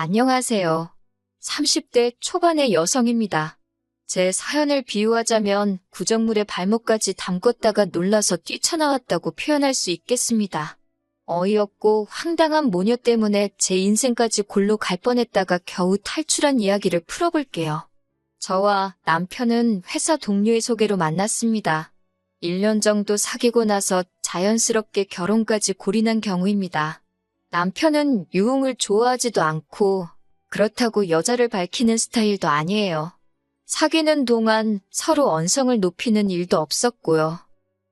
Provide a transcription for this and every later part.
안녕하세요. 30대 초반의 여성입니다. 제 사연을 비유하자면 구정물에 발목까지 담궜다가 놀라서 뛰쳐나왔다고 표현할 수 있겠습니다. 어이없고 황당한 모녀 때문에 제 인생까지 골로 갈 뻔했다가 겨우 탈출한 이야기를 풀어볼게요. 저와 남편은 회사 동료의 소개로 만났습니다. 1년 정도 사귀고 나서 자연스럽게 결혼까지 골인한 경우입니다. 남편은 유흥을 좋아하지도 않고 그렇다고 여자를 밝히는 스타일도 아니에요. 사귀는 동안 서로 언성을 높이는 일도 없었고요.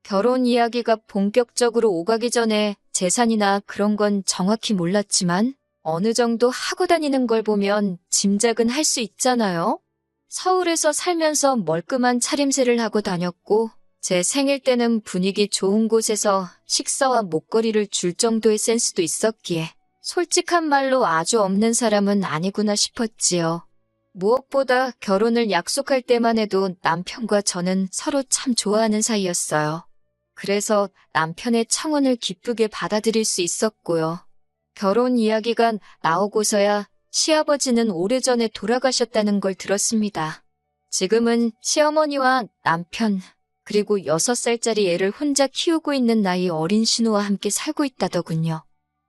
결혼 이야기가 본격적으로 오가기 전에 재산이나 그런 건 정확히 몰랐지만 어느 정도 하고 다니는 걸 보면 짐작은 할 수 있잖아요. 서울에서 살면서 멀끔한 차림새를 하고 다녔고 제 생일 때는 분위기 좋은 곳에서 식사와 목걸이를 줄 정도의 센스도 있었기에 솔직한 말로 아주 없는 사람은 아니구나 싶었지요. 무엇보다 결혼을 약속할 때만 해도 남편과 저는 서로 참 좋아하는 사이였어요. 그래서 남편의 청혼을 기쁘게 받아들일 수 있었고요. 결혼 이야기가 나오고서야 시아버지는 오래전에 돌아가셨다는 걸 들었습니다. 지금은 시어머니와 남편, 그리고 6살짜리 애를 혼자 키우고 있는 나이 어린 신우와 함께 살고 있다더군요.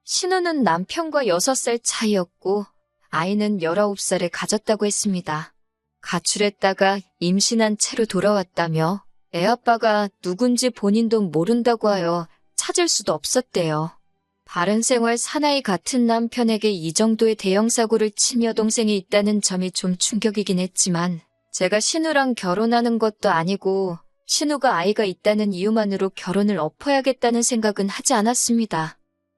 신우는 남편과 6살 차이였고 아이는 19살에 가졌다고 했습니다. 가출했다가 임신한 채로 돌아왔다며 애 아빠가 누군지 본인도 모른다고 하여 찾을 수도 없었대요. 바른생활 사나이 같은 남편에게 이 정도의 대형 사고를 친 여동생이 있다는 점이 좀 충격이긴 했지만 제가 신우랑 결혼하는 것도 아니고 신우가 아이가 있다는 이유만으로 결혼을 엎어야겠다는 생각은 하지 않았습니다.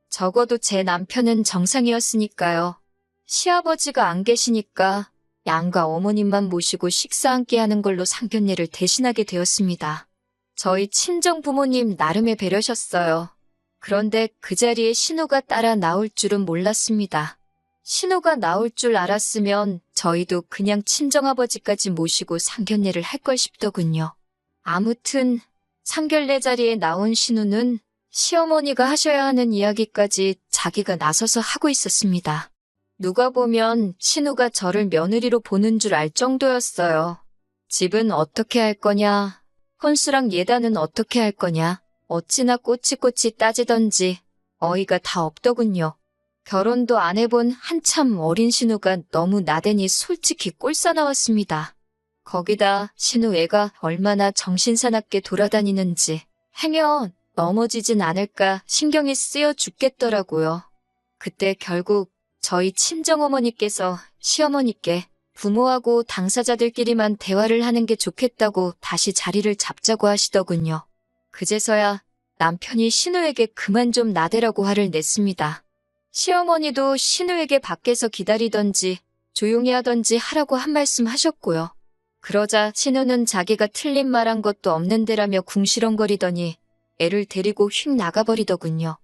적어도 제 남편은 정상이었으니까요. 시아버지가 안 계시니까 양가 어머님만 모시고 식사 함께 하는 걸로 상견례를 대신하게 되었습니다. 저희 친정 부모님 나름의 배려셨어요. 그런데 그 자리에 신우가 따라 나올 줄은 몰랐습니다. 신우가 나올 줄 알았으면 저희도 그냥 친정아버지까지 모시고 상견례를 할 걸 싶더군요. 아무튼 상견례 자리에 나온 신우는 시어머니가 하셔야 하는 이야기까지 자기가 나서서 하고 있었습니다. 누가 보면 신우가 저를 며느리로 보는 줄 알 정도였어요. 집은 어떻게 할 거냐, 혼수랑 예단은 어떻게 할 거냐, 어찌나 꼬치꼬치 따지던지 어이가 다 없더군요. 결혼도 안 해본 한참 어린 신우가 너무 나대니 솔직히 꼴싸나왔습니다. 거기다 신우 애가 얼마나 정신사납게 돌아다니는지 행여 넘어지진 않을까 신경이 쓰여 죽겠더라고요. 그때 결국 저희 친정어머니께서 시어머니께 부모하고 당사자들끼리만 대화를 하는 게 좋겠다고 다시 자리를 잡자고 하시더군요. 그제서야 남편이 신우에게 그만 좀 나대라고 화를 냈습니다. 시어머니도 신우에게 밖에서 기다리던지 조용히 하던지 하라고 한 말씀 하셨고요. 그러자 신우는 자기가 틀린 말 한 것도 없는데라며 궁시렁거리더니 애를 데리고 휙 나가버리더군요.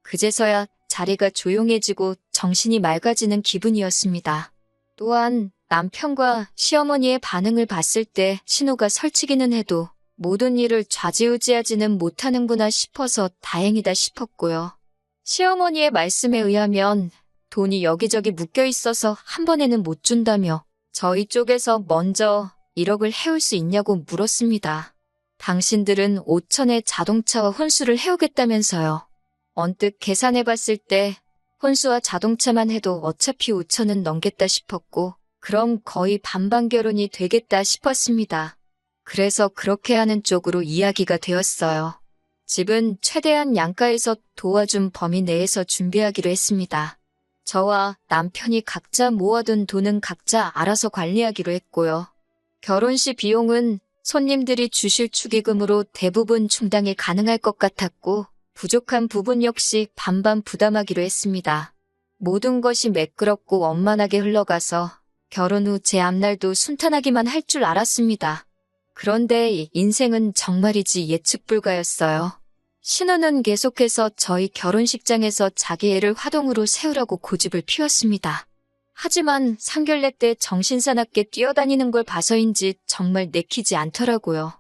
그제서야 자리가 조용해지고 정신이 맑아지는 기분이었습니다. 또한 남편과 시어머니의 반응을 봤을 때 신우가 설치기는 해도 모든 일을 좌지우지하지는 못하는구나 싶어서 다행이다 싶었고요. 시어머니의 말씀에 의하면 돈이 여기저기 묶여 있어서 한 번에는 못 준다며 저희 쪽에서 먼저 1억을 해올 수 있냐고 물었습니다. 당신들은 5천의 자동차와 혼수를 해오겠다면서요. 언뜻 계산해봤을 때 혼수와 자동차만 해도 어차피 5천은 넘겠다 싶었고 그럼 거의 반반 결혼이 되겠다 싶었습니다. 그래서 그렇게 하는 쪽으로 이야기가 되었어요. 집은 최대한 양가에서 도와준 범위 내에서 준비하기로 했습니다. 저와 남편이 각자 모아둔 돈은 각자 알아서 관리하기로 했고요. 결혼식 비용은 손님들이 주실 축의금으로 대부분 충당이 가능할 것 같았고 부족한 부분 역시 반반 부담하기로 했습니다. 모든 것이 매끄럽고 원만하게 흘러가서 결혼 후 제 앞날도 순탄하기만 할 줄 알았습니다. 그런데 인생은 정말이지 예측 불가였어요. 신우는 계속해서 저희 결혼식장에서 자기 애를 화동으로 세우라고 고집을 피웠습니다. 하지만 상견례 때 정신사납게 뛰어다니는 걸 봐서인지 정말 내키지 않더라고요.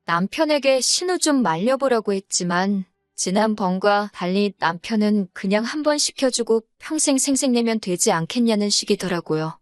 남편에게 신우 좀 말려보라고 했지만 지난번과 달리 남편은 그냥 한 번 시켜주고 평생 생색내면 되지 않겠냐는 식이더라고요.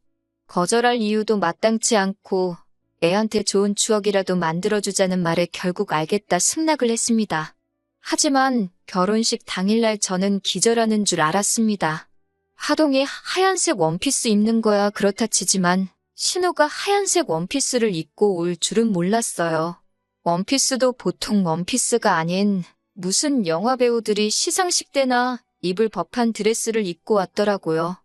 거절할 이유도 마땅치 않고 애한테 좋은 추억이라도 만들어주자는 말에 결국 알겠다 승낙을 했습니다. 하지만 결혼식 당일날 저는 기절하는 줄 알았습니다. 하동이 하얀색 원피스 입는 거야 그렇다 치지만 신우가 하얀색 원피스를 입고 올 줄은 몰랐어요. 원피스도 보통 원피스가 아닌 무슨 영화배우들이 시상식 때나 입을 법한 드레스를 입고 왔더라고요.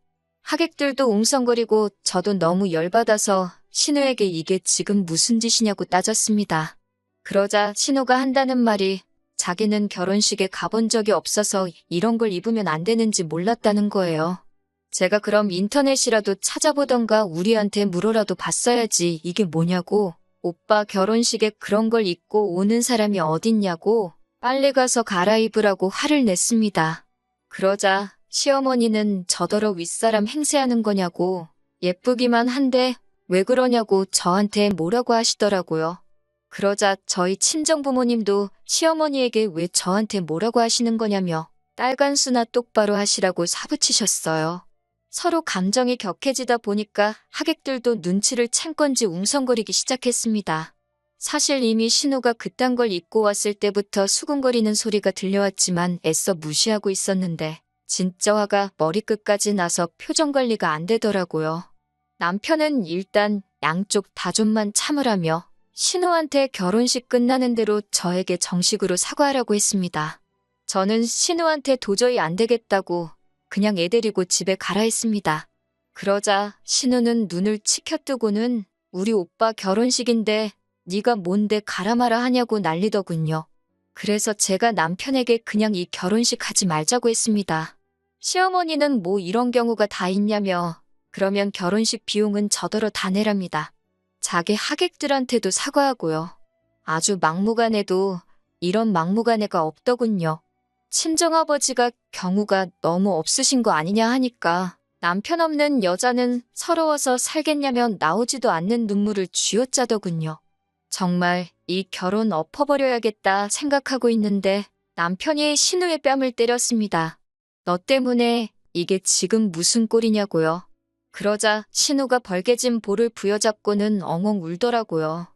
하객들도 웅성거리고 저도 너무 열받아서 신우에게 이게 지금 무슨 짓이냐고 따졌습니다. 그러자 신우가 한다는 말이 자기는 결혼식에 가본 적이 없어서 이런 걸 입으면 안 되는지 몰랐다는 거예요. 제가 그럼 인터넷이라도 찾아보던가 우리한테 물어라도 봤어야지 이게 뭐냐고. 오빠 결혼식에 그런 걸 입고 오는 사람이 어딨냐고 빨리 가서 갈아입으라고 화를 냈습니다. 그러자 시어머니는 저더러 윗사람 행세하는 거냐고 예쁘기만 한데 왜 그러냐고 저한테 뭐라고 하시더라고요. 그러자 저희 친정부모님도 시어머니에게 왜 저한테 뭐라고 하시는 거냐며 딸간수나 똑바로 하시라고 사부치셨어요. 서로 감정이 격해지다 보니까 하객들도 눈치를 챈 건지 웅성거리기 시작했습니다. 사실 이미 신우가 그딴 걸 입고 왔을 때부터 수군거리는 소리가 들려왔지만 애써 무시하고 있었는데 진짜 화가 머리끝까지 나서 표정 관리가 안 되더라고요. 남편은 일단 양쪽 다 좀만 참으라며 신우한테 결혼식 끝나는 대로 저에게 정식으로 사과하라고 했습니다. 저는 신우한테 도저히 안 되겠다고 그냥 애 데리고 집에 가라 했습니다. 그러자 신우는 눈을 치켜뜨고는 우리 오빠 결혼식인데 네가 뭔데 가라 마라 하냐고 난리더군요. 그래서 제가 남편에게 그냥 이 결혼식 하지 말자고 했습니다. 시어머니는 뭐 이런 경우가 다 있냐며 그러면 결혼식 비용은 저더러 다 내랍니다. 자기 하객들한테도 사과하고요. 아주 막무가내도 이런 막무가내가 없더군요. 친정아버지가 경우가 너무 없으신 거 아니냐 하니까 남편 없는 여자는 서러워서 살겠냐면 나오지도 않는 눈물을 쥐어짜더군요. 정말 이 결혼 엎어버려야겠다 생각하고 있는데 남편이 신우의 뺨을 때렸습니다. 너 때문에 이게 지금 무슨 꼴이냐고요. 그러자 신우가 벌개진 볼을 부여잡고는 엉엉 울더라고요.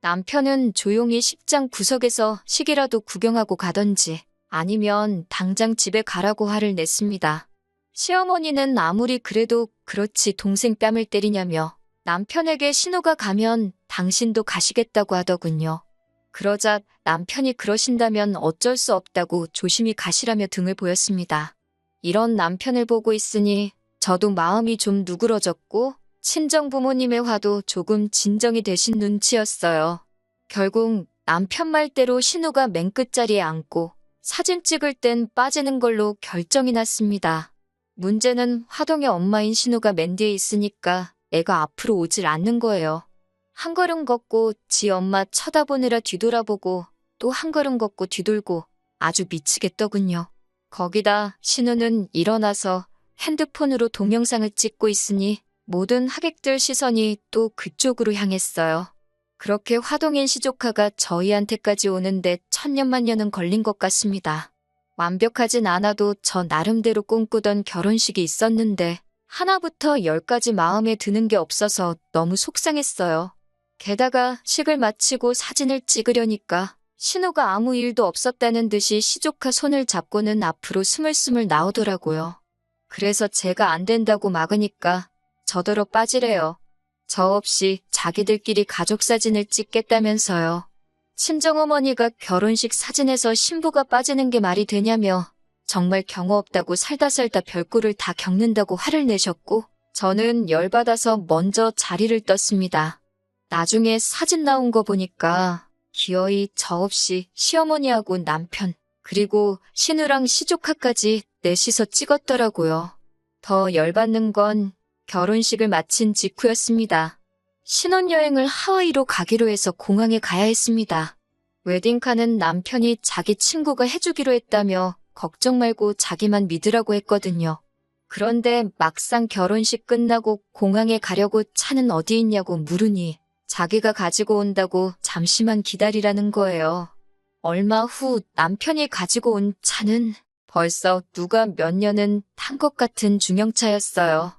남편은 조용히 식장 구석에서 식이라도 구경하고 가던지 아니면 당장 집에 가라고 화를 냈습니다. 시어머니는 아무리 그래도 그렇지 동생 뺨을 때리냐며 남편에게 신우가 가면 당신도 가시겠다고 하더군요. 그러자 남편이 그러신다면 어쩔 수 없다고 조심히 가시라며 등을 보였습니다. 이런 남편을 보고 있으니 저도 마음이 좀 누그러졌고 친정부모님의 화도 조금 진정이 되신 눈치였어요. 결국 남편 말대로 신우가 맨 끝자리에 앉고 사진 찍을 땐 빠지는 걸로 결정이 났습니다. 문제는 화동의 엄마인 신우가 맨 뒤에 있으니까 애가 앞으로 오질 않는 거예요. 한 걸음 걷고 지 엄마 쳐다보느라 뒤돌아보고 또 한 걸음 걷고 뒤돌고 아주 미치겠더군요. 거기다 신우는 일어나서 핸드폰으로 동영상을 찍고 있으니 모든 하객들 시선이 또 그쪽으로 향했어요. 그렇게 화동인 시조카가 저희한테까지 오는데 천년만년은 걸린 것 같습니다. 완벽하진 않아도 저 나름대로 꿈꾸던 결혼식이 있었는데 하나부터 열까지 마음에 드는 게 없어서 너무 속상했어요. 게다가 식을 마치고 사진을 찍으려니까 신우가 아무 일도 없었다는 듯이 시조카 손을 잡고는 앞으로 스물스물 나오더라고요. 그래서 제가 안 된다고 막으니까 저더러 빠지래요. 저 없이 자기들끼리 가족 사진을 찍겠다면서요. 친정어머니가 결혼식 사진에서 신부가 빠지는 게 말이 되냐며 정말 경우 없다고 살다 별꼴을 다 겪는다고 화를 내셨고 저는 열받아서 먼저 자리를 떴습니다. 나중에 사진 나온 거 보니까 기어이 저 없이 시어머니하고 남편 그리고 신우랑 시조카까지 넷이서 찍었더라고요. 더 열받는 건 결혼식을 마친 직후였습니다. 신혼여행을 하와이로 가기로 해서 공항에 가야 했습니다. 웨딩카는 남편이 자기 친구가 해주기로 했다며 걱정 말고 자기만 믿으라고 했거든요. 그런데 막상 결혼식 끝나고 공항에 가려고 차는 어디 있냐고 물으니 자기가 가지고 온다고 잠시만 기다리라는 거예요. 얼마 후 남편이 가지고 온 차는 벌써 누가 몇 년은 탄 것 같은 중형차였어요.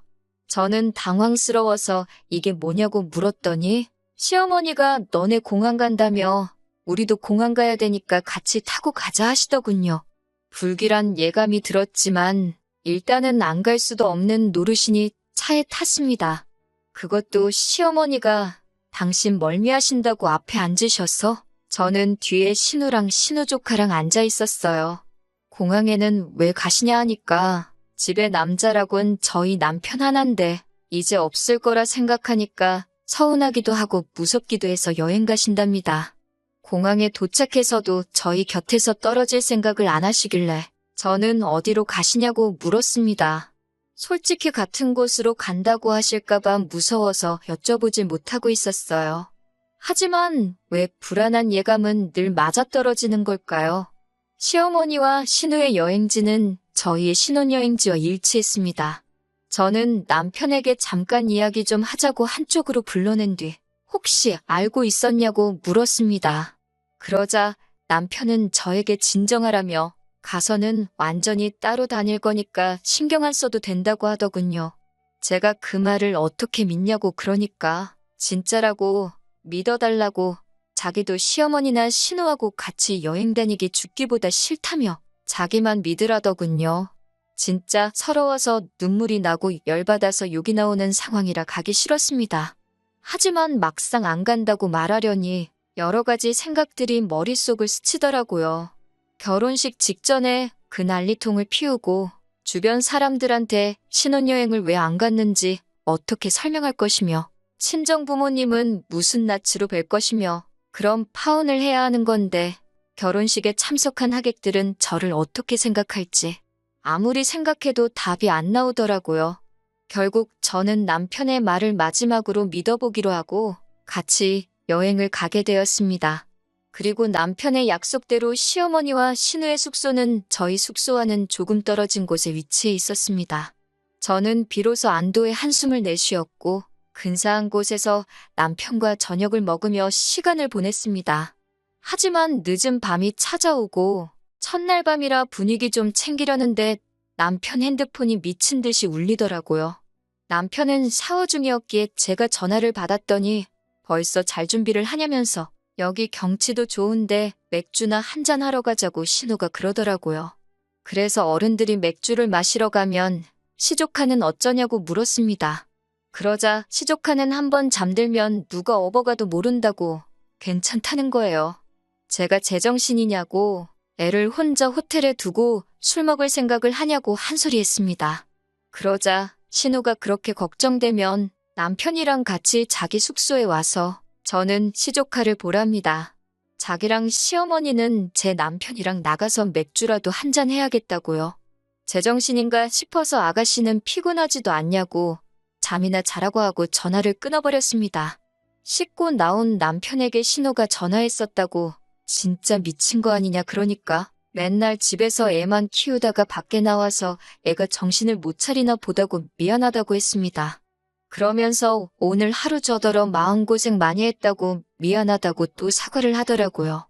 저는 당황스러워서 이게 뭐냐고 물었더니 시어머니가 너네 공항 간다며 우리도 공항 가야 되니까 같이 타고 가자 하시더군요. 불길한 예감이 들었지만 일단은 안 갈 수도 없는 노릇이니 차에 탔습니다. 그것도 시어머니가 당신 멀미하신다고 앞에 앉으셔서 저는 뒤에 신우랑 신우 조카랑 앉아 있었어요. 공항에는 왜 가시냐 하니까 집에 남자라곤 저희 남편 하나인데 이제 없을 거라 생각하니까 서운하기도 하고 무섭기도 해서 여행 가신답니다. 공항에 도착해서도 저희 곁에서 떨어질 생각을 안 하시길래 저는 어디로 가시냐고 물었습니다. 솔직히 같은 곳으로 간다고 하실까봐 무서워서 여쭤보질 못하고 있었어요. 하지만 왜 불안한 예감은 늘 맞아떨어지는 걸까요? 시어머니와 신우의 여행지는 저희의 신혼여행지와 일치했습니다. 저는 남편에게 잠깐 이야기 좀 하자고 한쪽으로 불러낸 뒤 혹시 알고 있었냐고 물었습니다. 그러자 남편은 저에게 진정하라며 가서는 완전히 따로 다닐 거니까 신경 안 써도 된다고 하더군요. 제가 그 말을 어떻게 믿냐고 그러니까 진짜라고 믿어달라고 자기도 시어머니나 신우하고 같이 여행 다니기 죽기보다 싫다며 자기만 믿으라더군요. 진짜 서러워서 눈물이 나고 열받아서 욕이 나오는 상황이라 가기 싫었습니다. 하지만 막상 안 간다고 말하려니 여러 가지 생각들이 머릿속을 스치더라고요. 결혼식 직전에 그 난리통을 피우고 주변 사람들한테 신혼여행을 왜 안 갔는지 어떻게 설명할 것이며 친정 부모님은 무슨 낯으로 뵐 것이며 그럼 파혼을 해야 하는 건데 결혼식에 참석한 하객들은 저를 어떻게 생각할지 아무리 생각해도 답이 안 나오더라고요. 결국 저는 남편의 말을 마지막으로 믿어보기로 하고 같이 여행을 가게 되었습니다. 그리고 남편의 약속대로 시어머니와 신우의 숙소는 저희 숙소와는 조금 떨어진 곳에 위치해 있었습니다. 저는 비로소 안도의 한숨을 내쉬었고 근사한 곳에서 남편과 저녁을 먹으며 시간을 보냈습니다. 하지만 늦은 밤이 찾아오고 첫날 밤이라 분위기 좀 챙기려는데 남편 핸드폰이 미친 듯이 울리더라고요. 남편은 샤워 중이었기에 제가 전화를 받았더니 벌써 잘 준비를 하냐면서 여기 경치도 좋은데 맥주나 한잔 하러 가자고 신우가 그러더라고요. 그래서 어른들이 맥주를 마시러 가면 시조카는 어쩌냐고 물었습니다. 그러자 시조카는 한번 잠들면 누가 업어가도 모른다고 괜찮다는 거예요. 제가 제정신이냐고 애를 혼자 호텔에 두고 술 먹을 생각을 하냐고 한 소리 했습니다. 그러자 신우가 그렇게 걱정되면 남편이랑 같이 자기 숙소에 와서 저는 시조카를 보랍니다. 자기랑 시어머니는 제 남편이랑 나가서 맥주라도 한잔 해야겠다고요. 제정신인가 싶어서 아가씨는 피곤하지도 않냐고 잠이나 자라고 하고 전화를 끊어버렸습니다. 씻고 나온 남편에게 신우가 전화했었다고 진짜 미친 거 아니냐 그러니까 맨날 집에서 애만 키우다가 밖에 나와서 애가 정신을 못 차리나 보다고 미안하다고 했습니다. 그러면서 오늘 하루 저더러 마음고생 많이 했다고 미안하다고 또 사과를 하더라고요.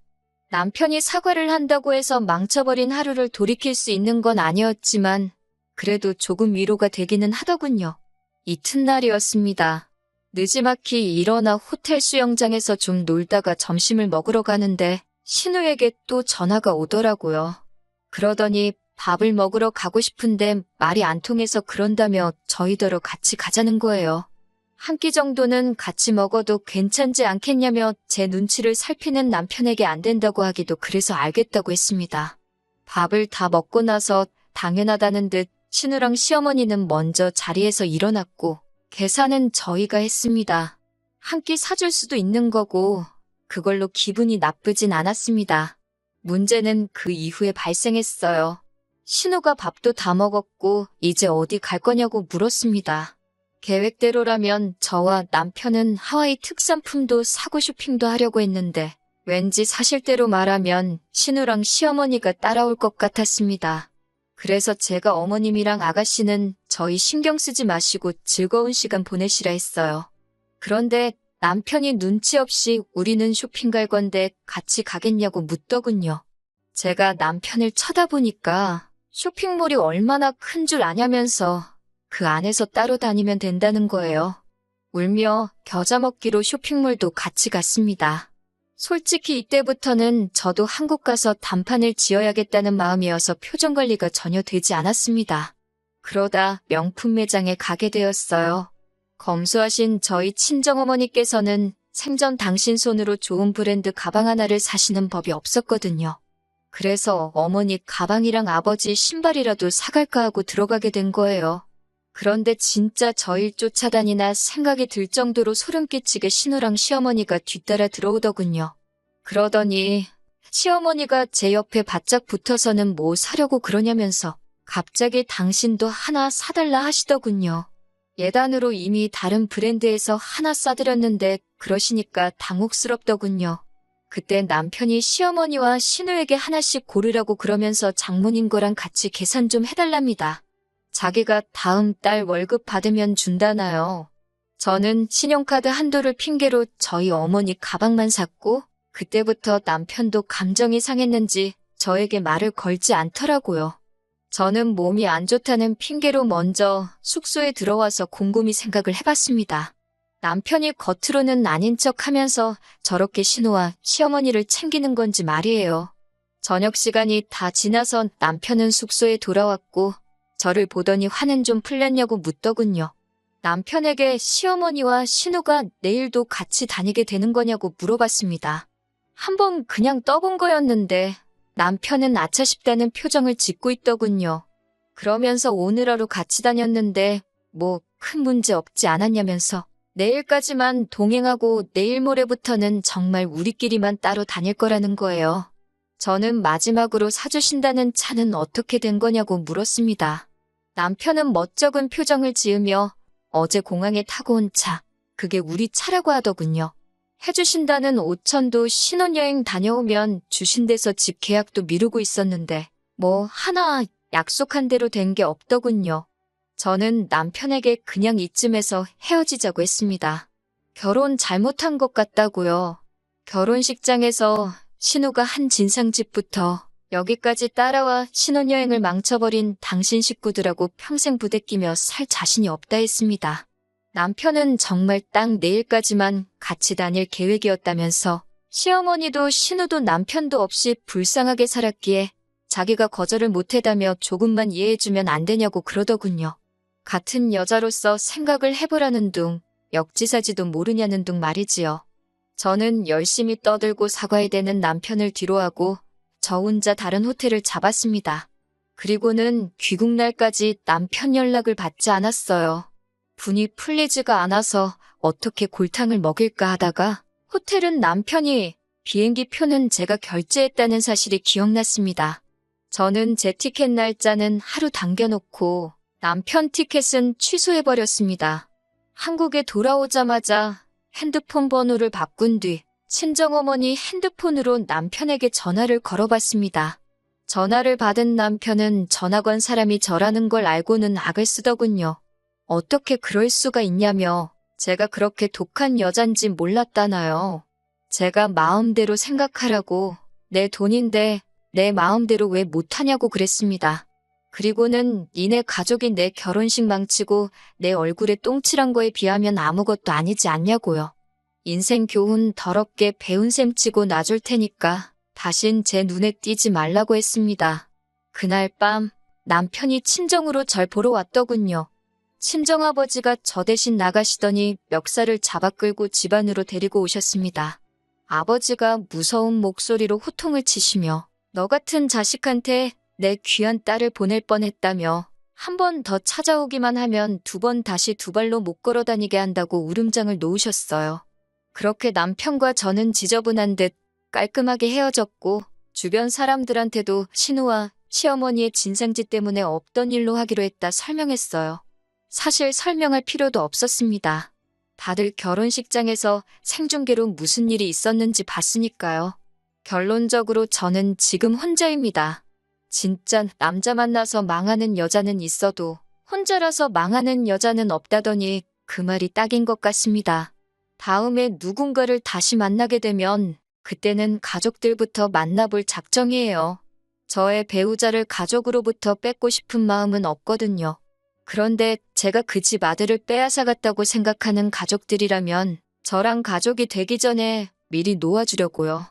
남편이 사과를 한다고 해서 망쳐버린 하루를 돌이킬 수 있는 건 아니었지만 그래도 조금 위로가 되기는 하더군요. 이튿날이었습니다. 느지막이 일어나 호텔 수영장에서 좀 놀다가 점심을 먹으러 가는데 신우에게 또 전화가 오더라고요. 그러더니 밥을 먹으러 가고 싶은데 말이 안 통해서 그런다며 저희더러 같이 가자는 거예요. 한 끼 정도는 같이 먹어도 괜찮지 않겠냐며 제 눈치를 살피는 남편에게 안 된다고 하기도 그래서 알겠다고 했습니다. 밥을 다 먹고 나서 당연하다는 듯 신우랑 시어머니는 먼저 자리에서 일어났고 계산은 저희가 했습니다. 한 끼 사줄 수도 있는 거고 그걸로 기분이 나쁘진 않았습니다. 문제는 그 이후에 발생했어요. 신우가 밥도 다 먹었고 이제 어디 갈 거냐고 물었습니다. 계획대로라면 저와 남편은 하와이 특산품도 사고 쇼핑도 하려고 했는데 왠지 사실대로 말하면 신우랑 시어머니가 따라올 것 같았습니다. 그래서 제가 어머님이랑 아가씨는 저희 신경 쓰지 마시고 즐거운 시간 보내시라 했어요. 그런데 남편이 눈치 없이 우리는 쇼핑 갈 건데 같이 가겠냐고 묻더군요. 제가 남편을 쳐다보니까 쇼핑몰이 얼마나 큰 줄 아냐면서 그 안에서 따로 다니면 된다는 거예요. 울며 겨자 먹기로 쇼핑몰도 같이 갔습니다. 솔직히 이때부터는 저도 한국 가서 단판을 지어야겠다는 마음이어서 표정 관리가 전혀 되지 않았습니다. 그러다 명품 매장에 가게 되었어요. 검소하신 저희 친정어머니께서는 생전 당신 손으로 좋은 브랜드 가방 하나를 사시는 법이 없었거든요. 그래서 어머니 가방이랑 아버지 신발이라도 사갈까 하고 들어가게 된 거예요. 그런데 진짜 저일 쫓아다니나 생각이 들 정도로 소름 끼치게 신우랑 시어머니가 뒤따라 들어오더군요. 그러더니 시어머니가 제 옆에 바짝 붙어서는 뭐 사려고 그러냐면서 갑자기 당신도 하나 사달라 하시더군요. 예단으로 이미 다른 브랜드에서 하나 싸드렸는데 그러시니까 당혹스럽더군요. 그때 남편이 시어머니와 신우에게 하나씩 고르라고 그러면서 장모님 거랑 같이 계산 좀 해달랍니다. 자기가 다음 달 월급 받으면 준다나요. 저는 신용카드 한도를 핑계로 저희 어머니 가방만 샀고 그때부터 남편도 감정이 상했는지 저에게 말을 걸지 않더라고요. 저는 몸이 안 좋다는 핑계로 먼저 숙소에 들어와서 곰곰이 생각을 해봤습니다. 남편이 겉으로는 아닌 척 하면서 저렇게 신우와 시어머니를 챙기는 건지 말이에요. 저녁 시간이 다 지나서 남편은 숙소에 돌아왔고 저를 보더니 화는 좀 풀렸냐고 묻더군요. 남편에게 시어머니와 신우가 내일도 같이 다니게 되는 거냐고 물어봤습니다. 한번 그냥 떠본 거였는데 남편은 아차 싶다는 표정을 짓고 있더군요. 그러면서 오늘 하루 같이 다녔는데 뭐 큰 문제 없지 않았냐면서 내일까지만 동행하고 내일 모레부터는 정말 우리끼리만 따로 다닐 거라는 거예요. 저는 마지막으로 사주신다는 차는 어떻게 된 거냐고 물었습니다. 남편은 멋쩍은 표정을 지으며 어제 공항에 타고 온 차, 그게 우리 차라고 하더군요. 해주신다는 5천도 신혼여행 다녀오면 주신대서 집 계약도 미루고 있었는데 뭐 하나 약속한 대로 된 게 없더군요. 저는 남편에게 그냥 이쯤에서 헤어지자고 했습니다. 결혼 잘못한 것 같다고요. 결혼식장에서 신우가 한 진상짓부터 여기까지 따라와 신혼여행을 망쳐버린 당신 식구들하고 평생 부대끼며 살 자신이 없다 했습니다. 남편은 정말 딱 내일까지만 같이 다닐 계획이었다면서 시어머니도 신우도 남편도 없이 불쌍하게 살았기에 자기가 거절을 못해다며 조금만 이해해주면 안 되냐고 그러더군요. 같은 여자로서 생각을 해보라는 둥, 역지사지도 모르냐는 둥 말이지요. 저는 열심히 떠들고 사과해야 되는 남편을 뒤로하고 저 혼자 다른 호텔을 잡았습니다. 그리고는 귀국날까지 남편 연락을 받지 않았어요. 분이 풀리지가 않아서 어떻게 골탕을 먹일까 하다가 호텔은 남편이, 비행기 표는 제가 결제했다는 사실이 기억났습니다. 저는 제 티켓 날짜는 하루 당겨놓고 남편 티켓은 취소해버렸습니다. 한국에 돌아오자마자 핸드폰 번호를 바꾼 뒤 친정어머니 핸드폰으로 남편에게 전화를 걸어봤습니다. 전화를 받은 남편은 전화 건 사람이 저라는 걸 알고는 악을 쓰더군요. 어떻게 그럴 수가 있냐며 제가 그렇게 독한 여잔지 몰랐다나요. 제가 마음대로 생각하라고 내 돈인데 내 마음대로 왜 못하냐고 그랬습니다. 그리고는 니네 가족이 내 결혼식 망치고 내 얼굴에 똥칠한 거에 비하면 아무것도 아니지 않냐고요. 인생 교훈 더럽게 배운 셈 치고 놔줄 테니까 다신 제 눈에 띄지 말라고 했습니다. 그날 밤 남편이 친정으로 절 보러 왔더군요. 친정아버지가 저 대신 나가시더니 멱살을 잡아 끌고 집 안으로 데리고 오셨습니다. 아버지가 무서운 목소리로 호통을 치시며 너 같은 자식한테 내 귀한 딸을 보낼 뻔했다며 한 번 더 찾아오기만 하면 2번 다시 2발로 못 걸어 다니게 한다고 울음장을 놓으셨어요. 그렇게 남편과 저는 지저분한 듯 깔끔하게 헤어졌고 주변 사람들한테도 신우와 시어머니의 진상짓 때문에 없던 일로 하기로 했다 설명했어요. 사실 설명할 필요도 없었습니다. 다들 결혼식장에서 생중계로 무슨 일이 있었는지 봤으니까요. 결론적으로 저는 지금 혼자입니다. 진짜 남자 만나서 망하는 여자는 있어도 혼자라서 망하는 여자는 없다더니 그 말이 딱인 것 같습니다. 다음에 누군가를 다시 만나게 되면 그때는 가족들부터 만나볼 작정이에요. 저의 배우자를 가족으로부터 뺏고 싶은 마음은 없거든요. 그런데 제가 그 집 아들을 빼앗아갔다고 생각하는 가족들이라면 저랑 가족이 되기 전에 미리 놓아주려고요.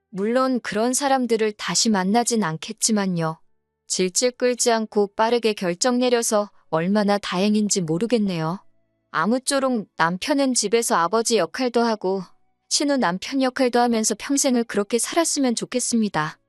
물론 그런 사람들을 다시 만나진 않겠지만요. 질질 끌지 않고 빠르게 결정 내려서 얼마나 다행인지 모르겠네요. 아무쪼록 남편은 집에서 아버지 역할도 하고 신우 남편 역할도 하면서 평생을 그렇게 살았으면 좋겠습니다.